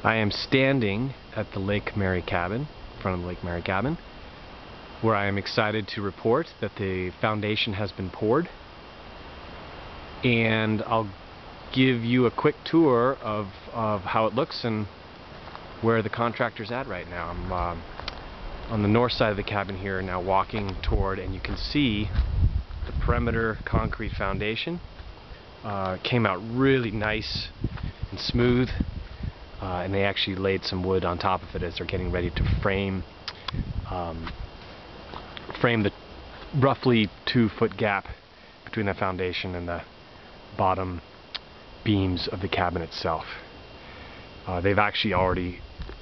I am standing at the Lake Mary cabin, in front of the Lake Mary cabin, where I am excited to report that the foundation has been poured. And I'll give you a quick tour of how it looks and where the contractor's at right now. I'm on the north side of the cabin here now, walking toward, and you can see the perimeter concrete foundation. Came out really nice and smooth, and they actually laid some wood on top of it as they're getting ready to frame the roughly 2-foot gap between the foundation and the bottom beams of the cabin itself. They've actually already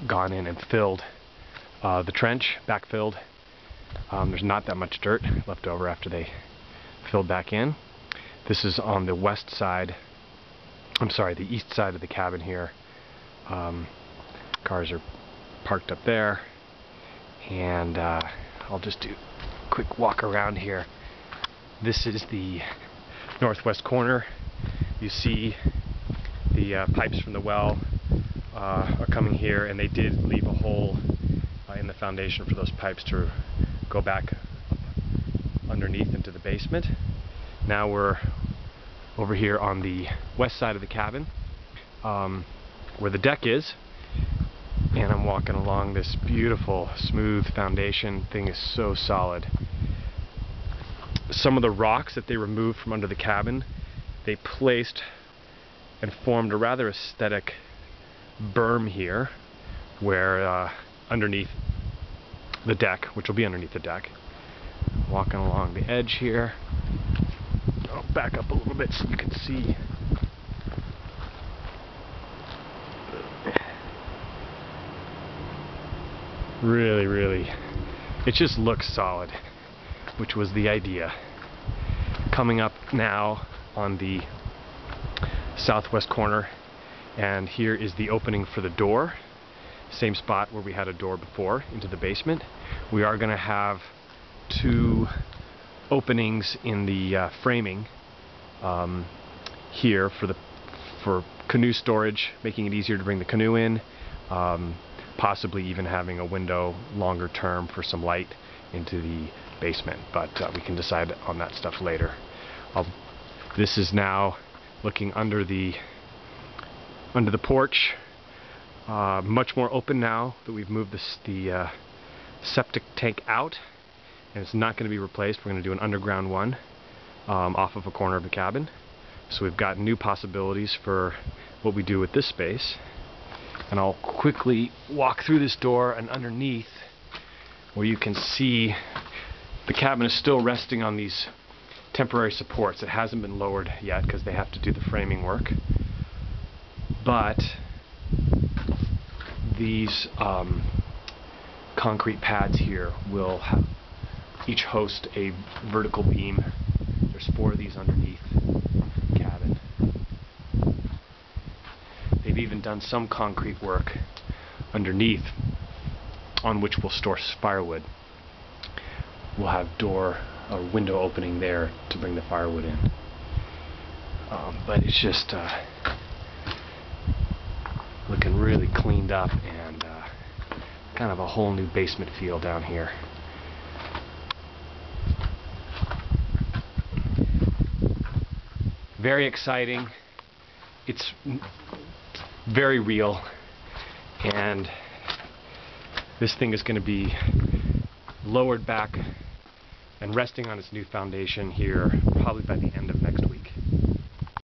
gone in and filled the trench, backfilled. There's not that much dirt left over after they filled back in. This is on the west side, the east side of the cabin here. Cars are parked up there, and I'll just do a quick walk around here. This is the northwest corner. You see the pipes from the well are coming here, and they did leave a hole in the foundation for those pipes to go back up underneath into the basement. Now we're over here on the west side of the cabin, where the deck is, and I'm walking along this beautiful smooth foundation. Thing is so solid. Some of the rocks that they removed from under the cabin, they placed and formed a rather aesthetic berm here, where underneath the deck, which will be underneath the deck. Walking along the edge here. I'll back up a little bit so you can see. Really, it just looks solid, which was the idea. Coming up now on the southwest corner, and here is the opening for the door. Same spot where we had a door before into the basement. We are going to have 2 openings in the framing here for canoe storage, making it easier to bring the canoe in, possibly even having a window longer term for some light into the basement, but we can decide on that stuff later. This is now looking under the porch. Much more open now that we've moved the septic tank out, and it's not going to be replaced. We're going to do an underground one off of a corner of the cabin. So we've got new possibilities for what we do with this space. And I'll quickly walk through this door and underneath, where you can see the cabin is still resting on these temporary supports. It hasn't been lowered yet because they have to do the framing work. But these concrete pads here will each host a vertical beam. There's 4 of these underneath the cabin. They've even done some concrete work underneath on which we'll store firewood. We'll have a window opening there to bring the firewood in. But it's just looking really cleaned up, and kind of a whole new basement feel down here. Very exciting. It's very real, and this thing is going to be lowered back and resting on its new foundation here probably by the end of next week.